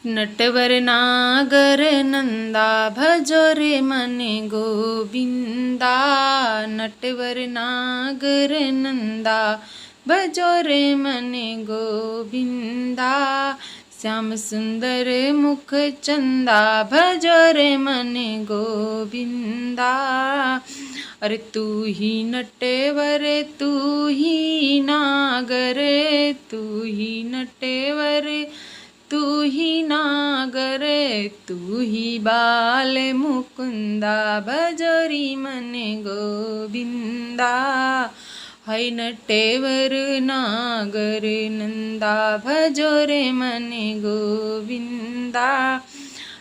नटवर नागर नंदा भजो रे मने गोविंदा। नटवर नागर नंदा भजो रे मने गोविंदा। श्याम सुंदर मुख चंदा भजो रे मने गोविंदा। अरे तू ही नटेवर तू ही नागर, तू ही नटेवर तू ही नागर, तू ही बाल मुकुंदा भजोरी मने गोविंदा। है नटेवर नागर नंदा भजोरे मने गोविंदा।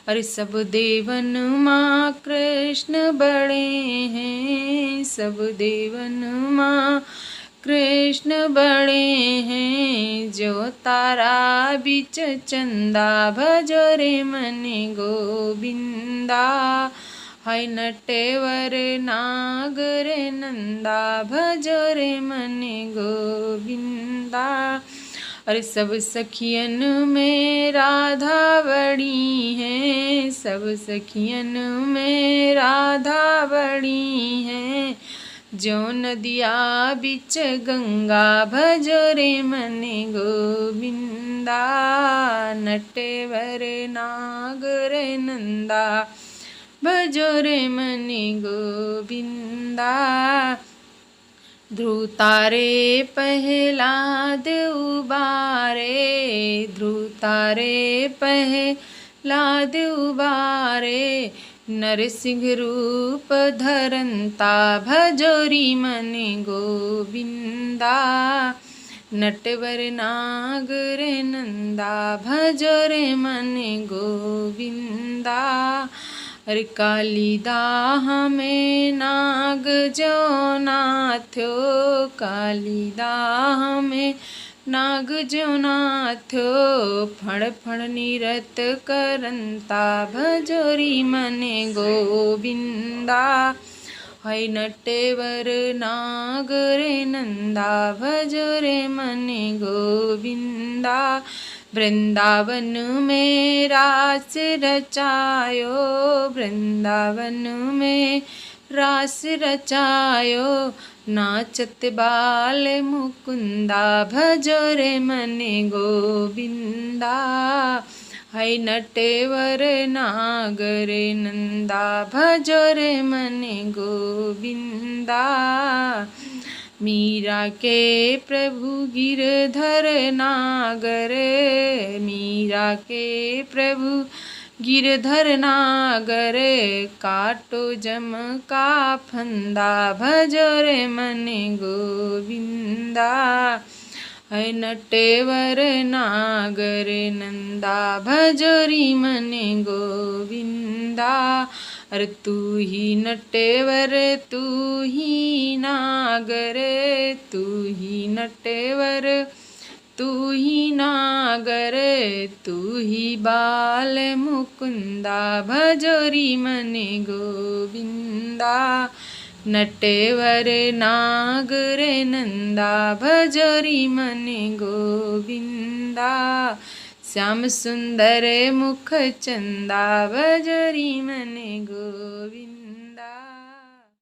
अरे सब देवन माँ कृष्ण बड़े हैं, सब देवन माँ कृष्ण बड़े हैं। जो तारा बीच चंदा भजो रे मने गोविंदा। है नटेवर नागर नंदा भजो रे मने गोविंदा। अरे सब सखियन में राधा बड़ी है, सब सखियन में राधा बड़ी है। जो नदिया बिच गंगा भजो रे मने गोविंदा। नटेवर नागर नंदा भजो रे मने गोविंदा। ध्रुव तारे पहलाद उबारे, ध्रुव तारे पहलाद उबारे। नरसिंह रूप धरंता भजोरी मने गोविंदा। नटवर नागर नंदा भजोरे मने गोविंदा। अरे कालिदाह में नाग जो नाथ्यो, कालिदाह में नाग जो नाथ्यो। फण फण निरत करंता भजोरी मने गोविंदा। है नटेवर नागर नंदा भजोरे मने गोविंदा। वृंदावन में रास रचायो, वृंदावन में रास रचायो। नाचत बाल मुकुंदा भजो रे मने गोविंदा। है नटेवर नागर नंदा भजो रे मने गोविंदा। मीरा के प्रभु गिरधर नागर, मीरा के प्रभु गिरधर नागर। काटो जम का फंदा भजो रे मने गोविंदा। है नटेवर नागर नंदा भजोरी मने गोविंदा। अरे तू ही नटेवर तू ही नागर, तू ही नटेवर तू ही नागर। तू ही बाल मुकुंदा भजोरी मने गोविंदा। नटेवर नागर नंदा भजोरी मने गोविंदा। श्याम सुंदर मुख चंदा भजोरी मने गोविंदा।